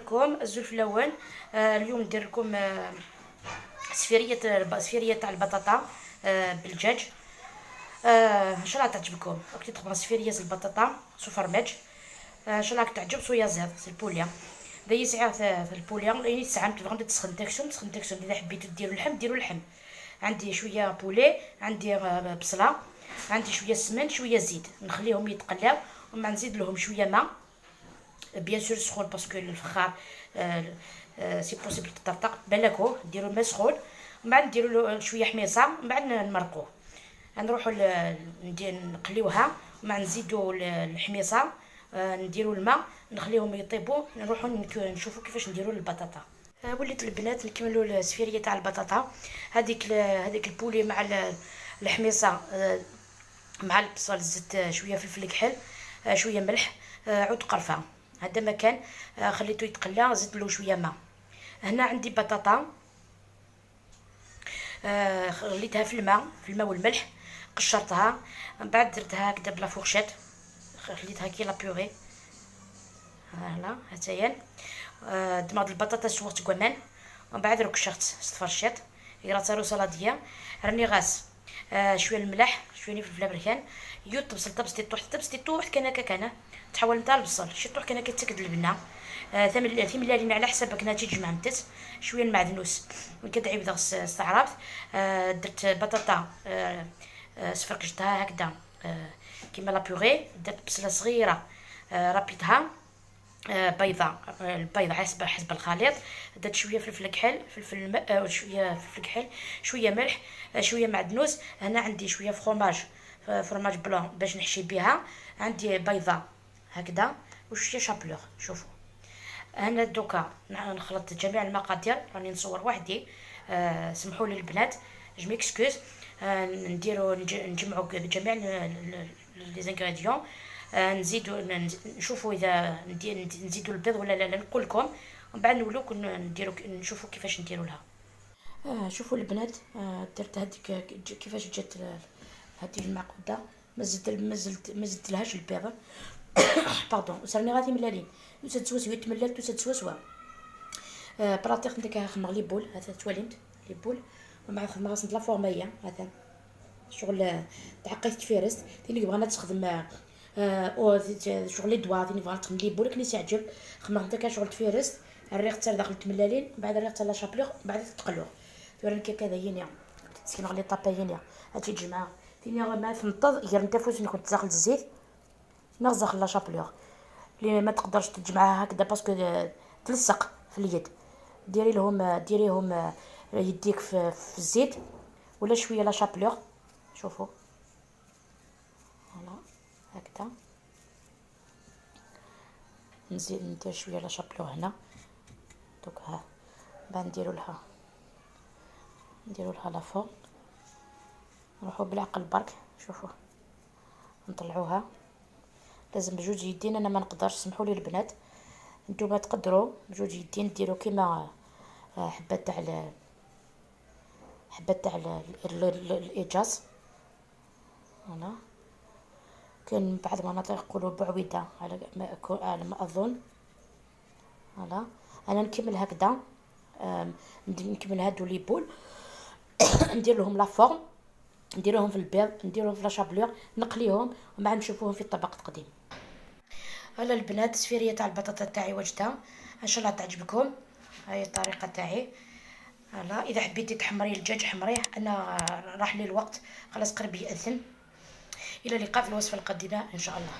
لكم زول فلوان. اليوم ندير لكم سفيريه تاع البطاطا بالدجاج. ان شاء الله تعجبكم. راكي تخبر سفيريه البطاطا سو فرماج. ان شاء الله تعجب سويا زاد البوليا داي ساعه في البوليا لاني ساعه تبغي تسخن داكشن اذا حبيتو ديروا اللحم ديروا اللحم. عندي شويه بولي، عندي بصله، عندي شويه سمن، شويه زيت، نخليهم يتقلاو ومن نزيد لهم شويه ماء بيان سور سخون باسكو الفخار سي بوسيبل تطرطق بالكو ديروا الماء سخون ومن بعد نديروا له شويه حميصه ومن بعد نمرقوه. نروحوا نقليوها ومع نزيدوا الحميصه، نديروا الماء نخليهم يطيبوا، نروحوا نشوفوا كيفاش نديروا البطاطا. وليت البنات نكملوا السفيريه تاع البطاطا. هذيك البولي مع الحميصه مع البصل، زدت شويه فلفل كحل، شويه ملح، عود قرفه. هذا مكان خليته يتقلى، زدت له شويه ماء. هنا عندي بطاطا خليتها في الماء والملح، قشرتها من بعد درتها هكذا بلا فورشيت، خليتها كي لا بيغي. هلا هاتايا دماغ البطاطا سوغت كمان ومن بعد ركشت استفرشت يراتارو سلاديه. راني غاس شويه الملح، شويه فلفل بركان، يو طبس تطوح كان تحول نتاع البصل شي طوح كان كتاكد البنه. ثمن لالين على حسابك ناتي تجمع متت شويه المعدنوس كدعي بدا استعرفت. درت بطاطا سفرقجتها هكذا كيما لا بيغي. درت بصله صغيره ربيتها بيضه، البيضه حسب الخليط. درت شويه فلفل كحل، شويه فلفل كحل، شويه ملح، شويه معدنوس. هنا عندي شويه فرماج بلون باش نحشي بها. عندي بيضه هكذا وشويه شابلور. شوفوا انا دوكا نخلط جميع المقادير، راني نصور وحدي. سمحوا لي البنات، جو ميكسكوز. نجمعوا جميع لي زانغريديون، نزيدوا نشوفوا اذا نزيدوا البيض ولا لا. نقول لكم ومن بعد نولوك نديروا نشوفوا كيفاش نديروا لها. شوفوا البنات، درت هذيك كيفاش جات هذه المعقوده. ما زدت لهاش البيض باردون. وصرني غادي ملالين تسوس يتملل تسوس براتيق نديك خمغ لي بول. هذا توالمت لي بول ومع خدمه غاس لا فورميه. هذا شغل تعقيت تفيرست تيني بغينا تخدم او شغل لي دوا تيني بغينا تخدم لي بول كني تعجب خمغ نتا شغل تفيرست. الريق تاع داخل تملالين بعد الريق تاع لا شابلور بعد تقلو تورن كذا هنا تسكن لي طابا هاتي تجمع تيني ما تنطض غير نتا فوس نكون تزاخل الزيت نغزخ لا شابلور اللي ما تقدرش تجمعها هكذا باسكو تلصق في اليد. ديريهم يديك في الزيت ولا شويه لا شابلور. شوفوا فوالا هكذا. ندير شويه لا شابلور هنا دوك ها. بعد نديروا لها لا فوق. نروحوا بالعقل برك. شوفوا نطلعوها لازم بجوج يدين. انا ما نقدرش، سمحوا لي البنات، نتوما تقدروا بجوج يدين ديروا كيما حبات تاع الايجاز. هنا كاين بعض المناطق يقولوا بعويده على ما اظن. هلا انا نكمل هكذا. نكمل هادو لي بول ندير لهم لا فورم، نديروهم في البيض، نديروهم في لا شابلور، نقليهم ومن بعد نشوفوهم في الطبق تقديم. هلا البنات السفيريه تاع البطاطا تاعي وجدها، ان شاء الله تعجبكم. هاي الطريقه تاعي. هلا اذا حبيتي تحمري الدجاج حمريه، انا راح لي الوقت خلاص قرب يأذن. الى اللقاء في الوصفه القادمه ان شاء الله.